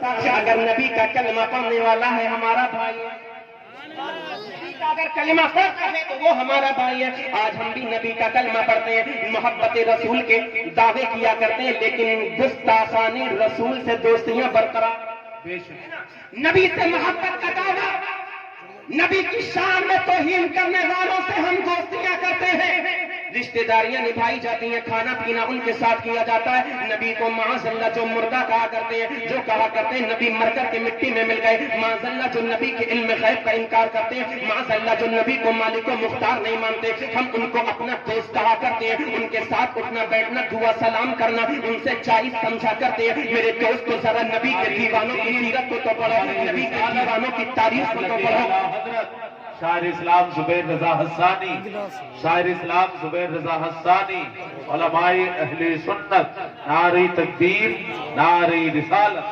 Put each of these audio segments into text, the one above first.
اگر نبی کا کلمہ پڑھنے والا ہے ہمارا بھائی ہے، اگر کلمہ پڑھتا ہے تو وہ ہمارا بھائی ہے۔ آج ہم بھی نبی کا کلمہ پڑھتے ہیں، محبت رسول کے دعوے کیا کرتے ہیں، لیکن گستاخانِ رسول سے دوستیاں برقرار۔ نبی سے محبت کا دعویٰ، نبی کی شان میں توہین کرنے والوں سے ہم دوستیاں کرتے ہیں، رشتہ داریاں نبھائی جاتی ہیں، کھانا پینا ان کے ساتھ کیا جاتا ہے۔ نبی کو معاذ اللہ جو مردہ کہا کرتے ہیں، جو کہا کرتے ہیں نبی مر کر کے مٹی میں مل گئے، معاذ اللہ جو نبی کے علم غیب کا انکار کرتے ہیں، معاذ اللہ جو نبی کو مالک و مختار نہیں مانتے، ہم ان کو اپنا دوست کہا کرتے ہیں، ان کے ساتھ اٹھنا بیٹھنا دعا سلام کرنا ان سے جائز سمجھا کرتے ہیں۔ میرے دوست کو ذرا نبی کے دیوانوں کی سیرت کو تو پڑھو، نبی کے دیوانوں کی تاریخ کو تو پڑھو۔ شاعر اسلام زبیر رضا حسانی، شاعر اسلام زبیر رضا حسانی، علماء اہل سنت، نعرہ تکبیر، نعرہ رسالت۔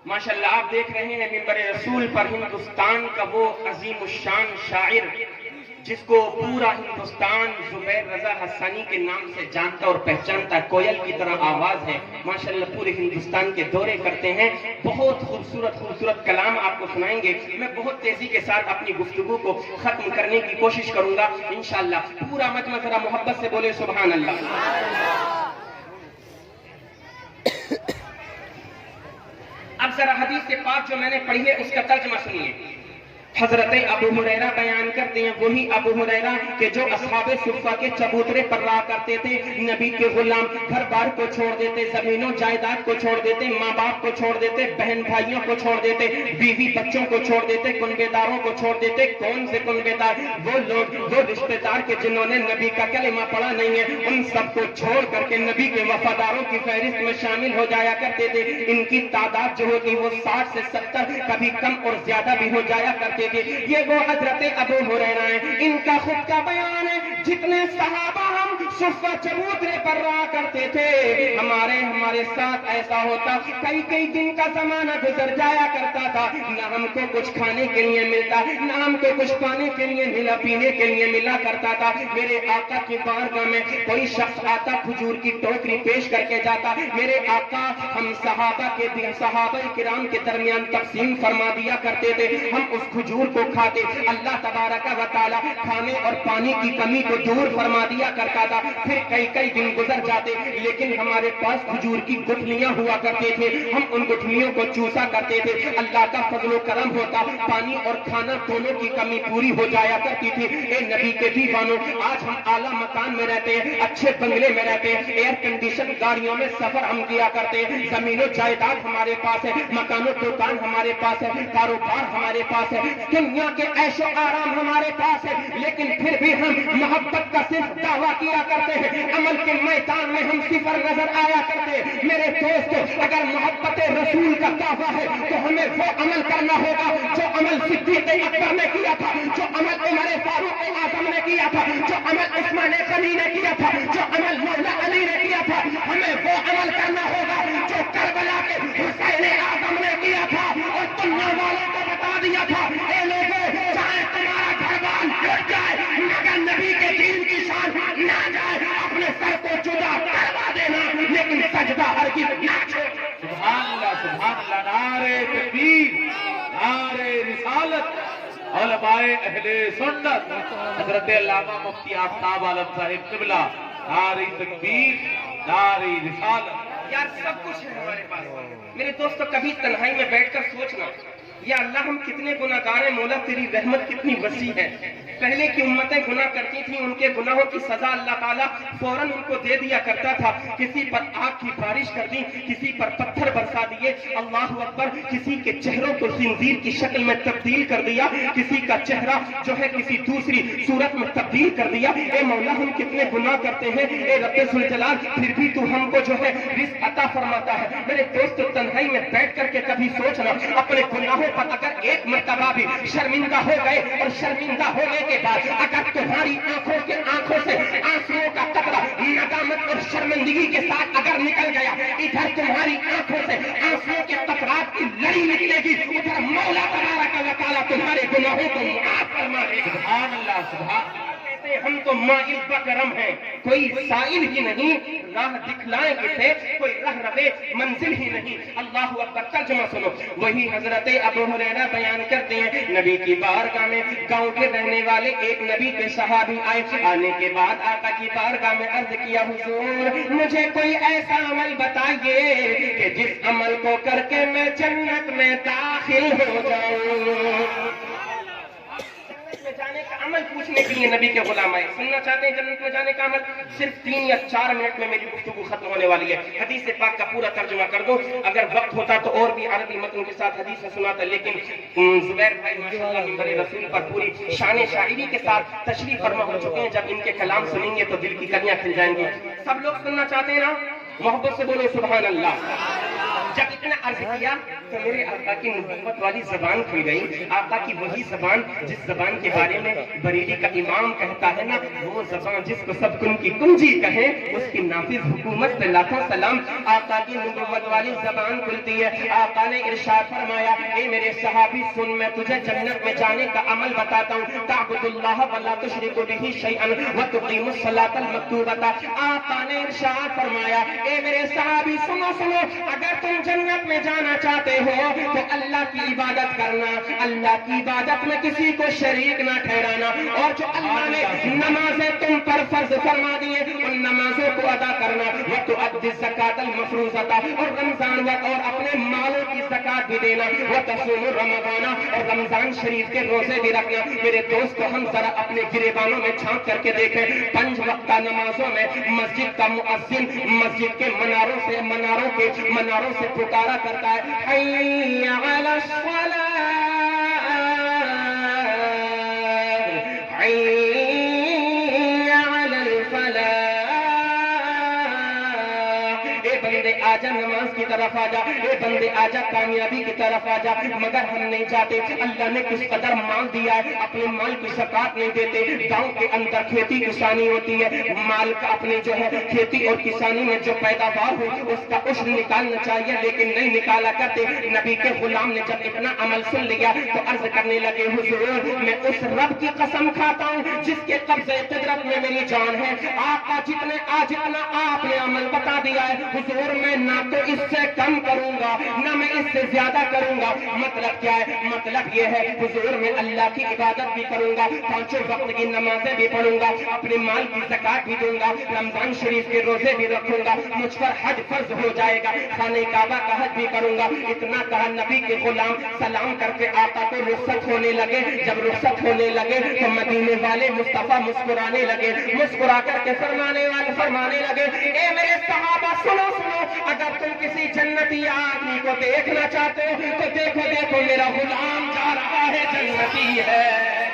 ماشاءاللہ آپ دیکھ رہے ہیں منبر رسول پر ہندوستان کا وہ عظیم الشان شاعر جس کو پورا ہندوستان زبیر رضا حسانی کے نام سے جانتا اور پہچانتا، کوئل کی طرح آواز ہے، ماشاءاللہ پورے ہندوستان کے دورے کرتے ہیں، بہت خوبصورت کلام آپ کو سنائیں گے۔ میں بہت تیزی کے ساتھ اپنی گفتگو کو ختم کرنے کی کوشش کروں گا انشاءاللہ۔ پورا مجمع ذرا محبت سے بولے سبحان اللہ۔ اب ذرا حدیث پاک جو میں نے پڑھی ہے اس کا ترجمہ سنیے۔ حضرت ابو ہریرہ بیان کرتے ہیں، وہی ابو ہریرہ کہ جو اصحاب صفہ کے چبوترے پر رہا کرتے تھے، نبی کے غلام گھر بار کو چھوڑ دیتے، زمین و جائیداد کو چھوڑ دیتے، ماں باپ کو چھوڑ دیتے، بہن بھائیوں کو چھوڑ دیتے، بیوی بچوں کو چھوڑ دیتے، کنبے داروں کو چھوڑ دیتے۔ کون سے کنبے دار؟ وہ لوگ، وہ رشتے دار کے جنہوں نے نبی کا کلمہ پڑھا نہیں ہے، ان سب کو چھوڑ کر کے نبی کے وفاداروں کی فہرست میں شامل ہو جایا کرتے تھے۔ ان کی تعداد جو ہوتی وہ 60 سے 70، کبھی کم اور زیادہ بھی ہو جایا کرتے تھے۔ یہ وہ حضرت ابو ہریرہ ہیں، ان کا خود کا بیان ہے، جتنے صحابہ ہم صفہ چبوترے پر رہا کرتے تھے، ہمارے ساتھ ایسا ہوتا کئی دن کا زمانہ گزر جایا کرتا تھا، نہ ہم کو کچھ کھانے کے لیے ملتا، نہ ہم کو کچھ پانے کے لیے ملا، پینے کے لیے ملا کرتا تھا۔ میرے آقا کی بارگاہ میں کوئی شخص آتا، کھجور کی ٹوکری پیش کر کے جاتا، میرے آقا ہم صحابہ کرام کے درمیان تقسیم فرما دیا کرتے تھے، ہم اس کھجور کو کھاتے، اللہ تبارک و تعالی کھانے اور پانی کی کمی کو دور فرما دیا کرتا تھا۔ پھر کئی دن گزر جاتے، لیکن ہمارے پاس کھجور کی گٹھلیاں ہوا کرتے تھے، ہم ان گٹھلیوں کو چوسا کرتے تھے، اللہ کا فضل و کرم ہوتا، پانی اور کھانا دونوں کی کمی پوری ہو جایا کرتی تھی۔ اے نبی کے دیوانوں، آج ہم اعلیٰ مکان میں رہتے ہیں، اچھے بنگلے میں رہتے ہیں، ایئر کنڈیشن گاڑیوں میں سفر ہم کیا کرتے ہیں، زمین و جائیداد ہمارے پاس ہے، مکان و دکان ہمارے پاس ہے، کاروبار ہمارے پاس ہے، دنیا کے عیش و آرام ہمارے پاس ہے، لیکن پھر بھی ہم محبت کا صرف دعویٰ کیا کرتے ہیں، عمل کے میدان میں ہم صفر نظر آیا کرتے ہیں۔ میرے دوست، اگر محبت رسول کا دعویٰ ہے تو ہمیں وہ عمل کرنا ہوگا جو عمل صدیق اکبر نے کیا تھا، جو عمل عمر فاروق اعظم نے کیا تھا، جو عمل عثمان غنی نے کیا تھا، جو عمل مولا علی نے کیا تھا۔ ہمیں وہ عمل کرنا ہوگا جو کربلا کے حسین اعظم نے کیا تھا اور دنیا والوں کو بتا دیا تھا، اے لوگوں، چاہے تمہارا گھر بار ٹوٹ جائے مگر نبی کے دین کی شان نہ جائے، اپنے سر کو جدا کروا دینا لیکن سجدہ ہرگز نہ چھوڑ۔ سبحان اللہ، سبحان اللہ، نعرہ تکبیر، نعرہ رسالت۔ علماء اہل سنت حضرت علامہ مفتی آفتاب عالم صاحب قبلہ، نعرہ تکبیر، نعرہ رسالت۔ یار سب کچھ ہے ہمارے پاس۔ میرے دوستو، کبھی تنہائی میں بیٹھ کر سوچنا، یا اللہ ہم کتنے گناہگار ہیں، مولا تیری رحمت کتنی وسیع ہے۔ پہلے کی امتیں گناہ کرتی تھیں، ان کے گناہوں کی سزا اللہ تعالیٰ فوراً ان کو دے دیا کرتا تھا، کسی پر آگ کی بارش کر دی، کسی پر پتھر برسا دیے، اللہ اکبر، کسی کے چہروں کو خنزیر کی شکل میں تبدیل کر دیا، کسی کا چہرہ جو ہے کسی دوسری صورت میں تبدیل کر دیا۔ اے مولا ہم کتنے گناہ کرتے ہیں، اے رب ذوالجلال، پھر بھی تو ہم کو جو ہے رزق عطا فرماتا ہے۔ میرے دوست، تنہائی میں بیٹھ کر کے کبھی سوچنا، اپنے گناہوں پر اگر ایک مرتبہ بھی شرمندہ ہو گئے اور شرمندہ ہونے کے بعد اگر تمہاری آنکھوں سے آنسوؤں کا قطرہ ندامت اور شرمندگی کے ساتھ اگر نکل گیا، ادھر تمہاری آنکھوں سے آنسوؤں کے قطرات کی لڑی نکلے گی، ادھر مولا تبارک و تعالیٰ تمہارے گناہوں کو معاف فرما دے گا۔ سبحان اللہ، سبحان اللہ۔ फरमाते हम तो माइल बकरम हैं, कोई साइल ही नहीं, राह दिखलाएं किसे, कोई राह रहे मंजिल ही नहीं। अल्लाह अकबर। तर्जुमा सुनो, वही हजरत अबू हुरैरा बयान करते हैं, नबी की बारगाह में गांव के रहने वाले एक नबी के सहाबी आए। आने के बाद आका की बारगाह में अर्ज किया, हुजूर मुझे कोई ऐसा अमल बताइए कि जिस अमल को करके मैं जन्नत में दाखिल हो जाऊं। जाने का अमल पूछने के लिए नबी के गुलाम आए। सुनना चाहते हैं जन्नत में जाने का अमल? सिर्फ 3 या 4 मिनट में मेरी गुफ्तगू खत्म होने वाली है। हदीस पाक का पूरा तर्जुमा कर दो, अगर वक्त होता तो और भी अरबी मतन के साथ हदीस में सुनाता, लेकिन जुबैर भाई माशाअल्लाह मिंबर रसूल पर पूरी शान शायरी के साथ तशरीफ फरमा हो चुके हैं। जब इनके कलाम सुनेंगे तो दिल की कलियां खिल जाएंगी। सब लोग सुनना चाहते हैं ना? मोहब्बत से बोलो सुभान अल्लाह। जब इतना अर्ज किया तो मेरे आका की नबूवत वाली जबान खुल गई। आका की वही जबान जिस जबान के बारे में बरेली का इमाम कहता है ना, वो जबान जिसको सब कुन की कुंजी कहे, उसकी नाफिज हुकूमत पे लाखों सलाम। आका की नबूवत वाली जबान खुलती है। आका ने इरशाद फरमाया, ए मेरे सहाबी सुन, मैं तुझे जन्नत में जाने का अमल बताता हूँ। ताबुदुल्लाह वला तुशरिकु बिही शैअन व तुकीमुस सलातल मक्तूबता। आका ने इरशाद फरमाया, ए मेरे सहाबी सुनो सुनो, अगर तुम जन्नत में जाना चाहते हो तो अल्लाह की इबादत करना, अल्लाह की इबादत में किसी को शरीक ना ठहराना, और जो अल्लाह ने नमाजें तुम पर फर्ज फरमा दी है उन नमाजों को अदा करना। वो तो अद्दी ज़कातल मफरूज़ता, और रमजान वक्त और अपने मालों की ज़कात भी देना। वो तसूमु रमज़ाना, और रमजान शरीफ के रोजे भी रखना। मेरे दोस्तों, हम जरा अपने गिरेबानों में झांक करके देखें, 5 वक्त नमाजों में मस्जिद का मुअज्जिन मस्जिद के मनारों से पुकारा करता है, हय्या अला सलाह, हय्या अलल फलाह। ए बंदे आजा नमाज की तरफ आजा, ए बंदे आजा कामयाबी की तरफ आजा। मगर हम नहीं जाते। अल्लाह ने किस कदर माल दिया है, अपने माल की ज़कात नहीं देते। गांव के अंदर खेती किसानी होती है, माल का अपने जो है खेती और किसानी में जो पैदावार हो उसका उश्र निकालना चाहिए, लेकिन नहीं निकाला करते। नबी के गुलाम ने जब इतना अमल सुन लिया तो अर्ज करने लगे, हुजूर मैं उस रब की कसम खाता हूँ जिसके कब्ज़े कुदरत में मेरी जान है। आका जितना आपने अमल बता दिया है हुजूर, मैं ना तो इससे कम करूंगा ना मैं इससे ज्यादा करूंगा। मतलब क्या है? मतलब ये है हुजूर, मैं अल्लाह की इबादत भी करूंगा, 5 वक्त की नमाजें भी पढ़ूंगा, अपने माल की ज़कात भी दूंगा, रमजान शरीफ के रोजे भी रखूंगा, मुझ पर हज फर्ज हो जाएगा, खाने काबा का हज भी करूंगा। इतना कहा नबी के गुलाम सलाम करके आका को रुखसत होने लगे। जब रुखसत होने लगे तो मदीने वाले मुस्तफा मुस्कुराने लगे। मुस्कुरा करके फरमाने लगे, ए मेरे सहाबा सुनो सुनो, अगर तुम किसी जन्नती आदमी को देखना चाहते हो तो देखो देखो मेरा गुलाम जा रहा है, जन्नती है।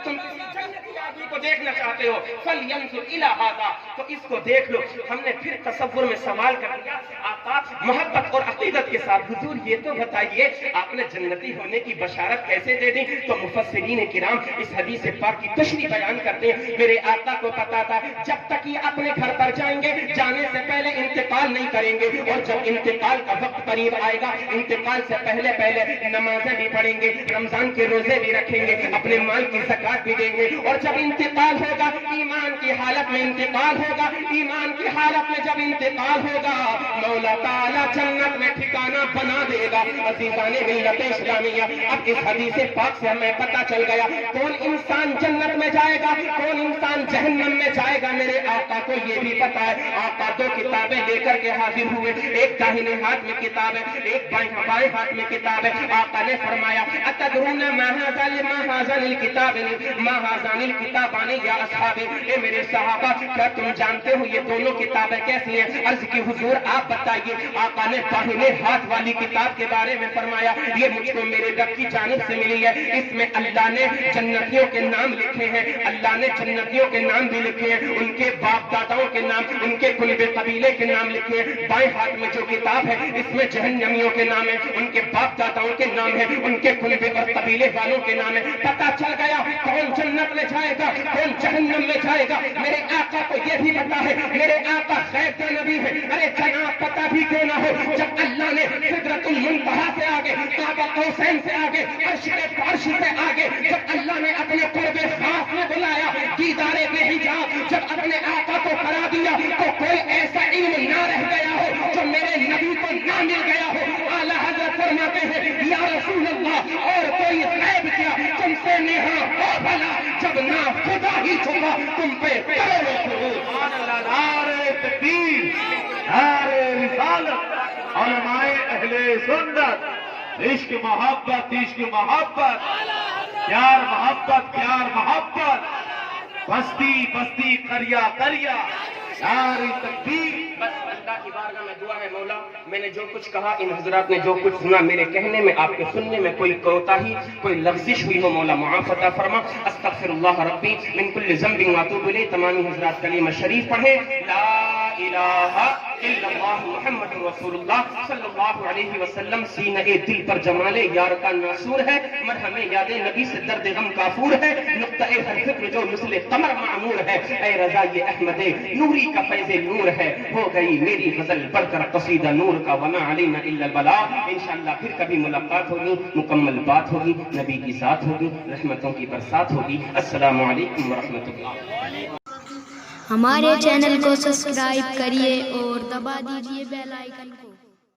तुम किसी जन्नती आदमी को देखना चाहते हो फलयंजुर इला हाज़ा, तो इसको देख लो। हमने फिर तसव्वुर में सवाल कर दिया आका मोहब्बत और अकीदत के साथ, हुजूर ये तो बताइए आपने जन्नती होने की बशारत कैसे दे दी? तो मुफस्सिरीन किराम इस हदीस पाक की तशरीह बयान करते हैं, मेरे आका को पता था जब तक ये अपने घर पर जाएंगे जाने से पहले इंतकाल नहीं करेंगे, और जब इंतकाल का वक्त करीब आएगा इंतकाल से पहले पहले नमाजें भी पढ़ेंगे, रमजान के रोजे भी रखेंगे, अपने माल की ज़कात भी देंगे। और जब इंतकाल होगा ईमान की हालत में इंतकाल होगा, ईमान की हालत में जब इंतकाल होगा मौला ताला जन्नत में ठिकाना बना देगा। अज़ीज़ाने मिल्लत इस्लामिया, अब इस हदीस पाक से हमें पता चल गया कौन इंसान जन्नत में जाएगा, कौन इंसान जहन्नम में जाएगा। मेरे आका को ये भी पता है। आका 2 किताबें लेकर के हाजिर हुए, एक दाहिने हाथ में किताब है, एक बाएं हाथ में किताब है। आका ने फरमाया, अतदरून मा हाज़ानिल किताबानी या अस्हाबी, ए मेरे सहाबा क्या तुम जानते हो ये दोनों किताबें कैसी हैं? अर्ज की हुजूर आप बताइए। आका ने दाहिने हाथ वाली किताब के बारे में फरमाया, ये मुझको मेरे रब की जानिब से मिली है, इसमें अल्लाह ने जन्नतियों के नाम लिखे हैं, अल्लाह ने जन्नतियों के नाम भी लिखे हैं, उनके बाप दादाओं के नाम, उनके कुलबे कबीले के नाम लिखे हैं। बाएं हाथ में जो किताब है इसमें जहन्नमियों के नाम है, उनके बाप दादाओं के नाम है, उनके कुलबे और कबीले वालों के नाम है। पता चल गया कौन जन्नत में जाएगा कौन जहन्नम में जाएगा। मेरे आका को यह भी पता है, मेरे आका खैर के नबी है। अरे जनाब पता भी क्यों ना हो, जब अल्लाह ने आगे, सिदरतुल मुंतहा से आगे, काबा कौसैन से आगे, अर्श-ए फारशी से आगे, जब अल्लाह ने अपने कुर्बे खास में बुलाया, दीदारे बेहिजाब जब अपने आका को करा दिया, तो कोई ऐसा इल्म ना रह गया हो जो मेरे नबी को ना मिल गया हो। आला हज़रत फरमाते हैं, या रसूल अल्लाह, और कोई गैब क्या तुमसे नेहा हो भला, जब ना खुदा ही छुपा तुम पे करो खुरूज। सुभान अल्लाह, नारे तकबीर, नारे रिसालत, उलमाए अहले सुन्नत, इश्क मोहब्बत, इश्क मोहब्बत, प्यार मोहब्बत, प्यार मोहब्बत, बस्ती बस्ती, करिया करिया, नारे तकबीर। बस अल्लाह की बारगाह में दुआ है, मौला मैंने जो कुछ कहा, इन हजरात ने जो कुछ सुना, मेरे कहने में आपके सुनने में कोई कोताही, कोई लफ्जिश हुई हो, मौला मुआफ़ अता फरमा। अस्तगफिरुल्लाह रब्बी मिन कुल्लि ज़ंबिन व अतूबु इलैह। तमामी हजरात कलीमा शरीफ पढ़े, ला इलाहा इल्लल्लाह मुहम्मदुर रसूलुल्लाह सल्लल्लाहु अलैहि वसल्लम। सीने दिल पर जमाले यार का नासूर है, मरहमे यादे नबी से दर्द गम काफूर है, नुक्ता-ए हर फिक्र जो मिसले कमर मामूर है, ऐ रज़ा ये अहमदे नूरी का फैज़े नूर है, हो गई मेरी गजल बढ़कर कसीदा नूर का, वमा अलैना इल्लल बलाग। इंशाअल्लाह फिर कभी मुलाकात होगी, मुकम्मल बात होगी, नबी की साथ होगी, रहमतों की बरसात होगी। अस्सलामु अलैकुम व रहमतुल्लाह। हमारे चैनल को सब्सक्राइब करिए और दबा दीजिए बेल आइकन को।